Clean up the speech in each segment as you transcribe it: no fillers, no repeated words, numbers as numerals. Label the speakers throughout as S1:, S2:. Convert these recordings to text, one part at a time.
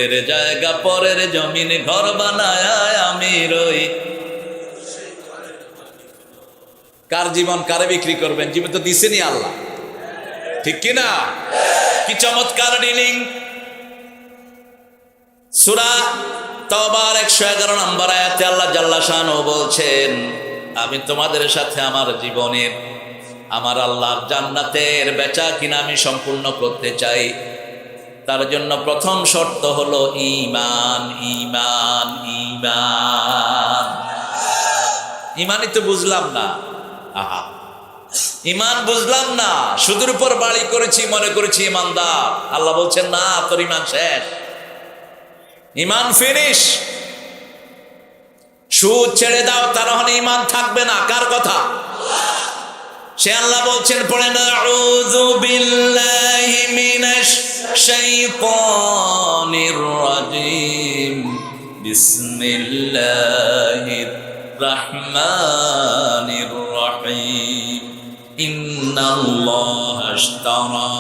S1: এর জায়গা পরের জমিন ঘর বানায় আমি রই। কার জীবন কারে বিক্রি করবেন? জীবন তো দিছেনি আল্লাহ, ঠিক কিনা? কি চমৎকার ডিলিং! সূরা তাওবার 111 নম্বর আয়াতে আল্লাহ জাল্লা শানহু বলছেন, আমি তোমাদের সাথে আমার জীবনের, আমার আল্লাহর জান্নাতের বেচা কিনা আমি সম্পূর্ণ করতে চাই। তার জন্য প্রথম শর্ত হলো ঈমান। ঈমান ঈমান ঈমানই তো বুঝলাম না। আহা, ঈমান বুঝলাম না, সুদের উপর বাড়ি করেছি মনে করেছি ঈমানদার। আল্লাহ বলছেন না, তোর ঈমান শেষ, ঈমান ফিনিশ। সুদ ছেড়ে দাও, তার মানে ঈমান থাকবে না। কার কথা? সে আল্লাহ বলছেন, পড়ে না, আউযু বিল্লাহি মিনাশ শাইতানির রাজিম, বিসমিল্লাহির রাহমানির রহিম, ইন্নাল্লাহা আশতারা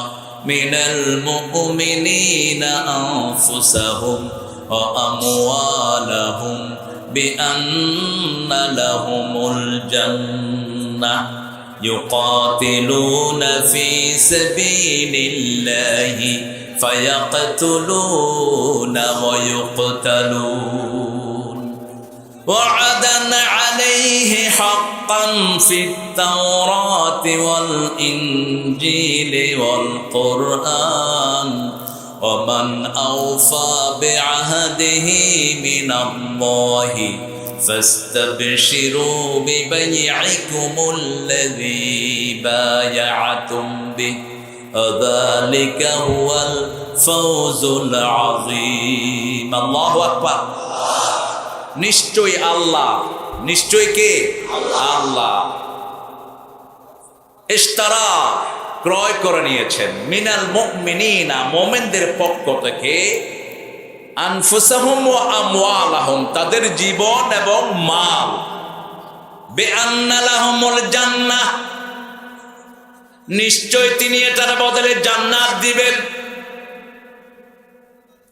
S1: মিনাল মুমিনিনা আনফুসাহুম ওয়া আমওয়ালাহুম বিআন্না লাহুমুল জান্নাহ يقاتلون في سبيل الله فيقتلون ويقتلون وعدا عليه حقا في التوراة والإنجيل والقرآن ومن أوفى بعهده من الله فاستبشروا ببيعكم الذي بايعتم به وذلك هو الفوز العظيم। الله أكبر। নিশ্চয় আল্লাহ, নিশ্চয় কে? আল্লাহ। ইশতারা, ক্রয় করে নিয়েছেন, মিনাল মুমিনিনা, মুমিনদের পক্ষ থেকে, আনফুসাহুম ওয়া আমওয়ালাহুম, তাদের জীবন এবং মাল, বিআন্না লাহুমুল জান্নাহ, নিশ্চয় তিনি এটার বদলে জান্নাত দিবেন।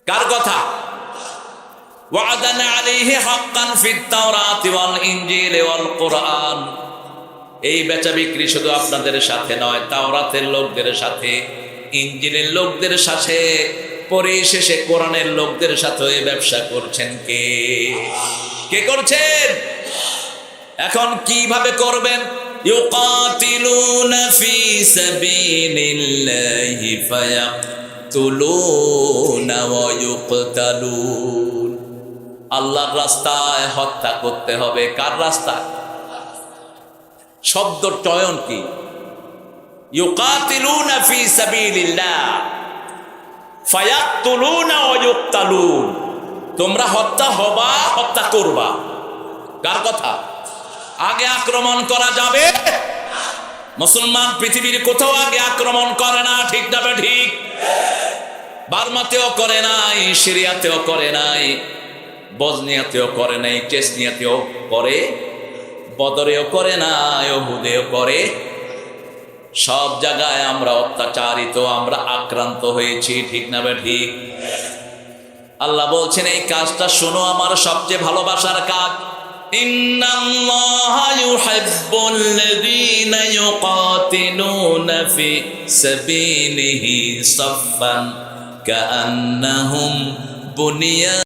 S1: কার কথা? ওয়াদান আলাইহি হাক্কান ফিত তাওরাতি ওয়াল ইনজিলি ওয়াল কুরআন। এই বেচা বিক্রি শুধু আপনাদের সাথে নয়, তাওরাতের লোকদের সাথে, ইনজিলের লোকদের সাথে, পরিশেষে কোরআনের লোকদের সাথে ব্যবসা করছেন কে? কে করছেন? এখন কিভাবে করবেন? ইউকাতিলুনা ফি সাবিলিল্লাহি ফায়াকতুলুনা ওয়া ইউকতালুন। আল্লাহর রাস্তায় হত্যা করতে হবে। কার রাস্তায়? শব্দ চয়ন কি? ইউকাতিলুনা ফি সাবিলিল্লাহ ফায়াকতুলুনা ওয়া ইউকতালুন। তোমরা হত্যা হবা, হত্যা করবা। কার কথা? আগে আক্রমণ করা যাবে? মুসলমান পৃথিবীর কোথাও আগে আক্রমণ করে না, ঠিক না? ঠিক। বার্মাতেও করে নাই, সিরিয়াতেও করে নাই, বজনিয়াতেও করে নাই, চেচনিয়াতেও করে, বদরেও করে নাই, উহুদেও করে। সব জায়গায় আমরা অত্যাচারিত, আমরা আক্রান্ত হয়েছি, ঠিক না? ঠিক। আল্লাহ বলছেন, এই কাজটা শোনো, আমার সবচেয়ে ভালোবাসার কাজ। ইন্নাল্লাহা ইউহিব্বুল্লাযীনা ইউকাতিলুনা ফি সাবিলিহি সাফফান কাআন্নাহুম বুনিয়ান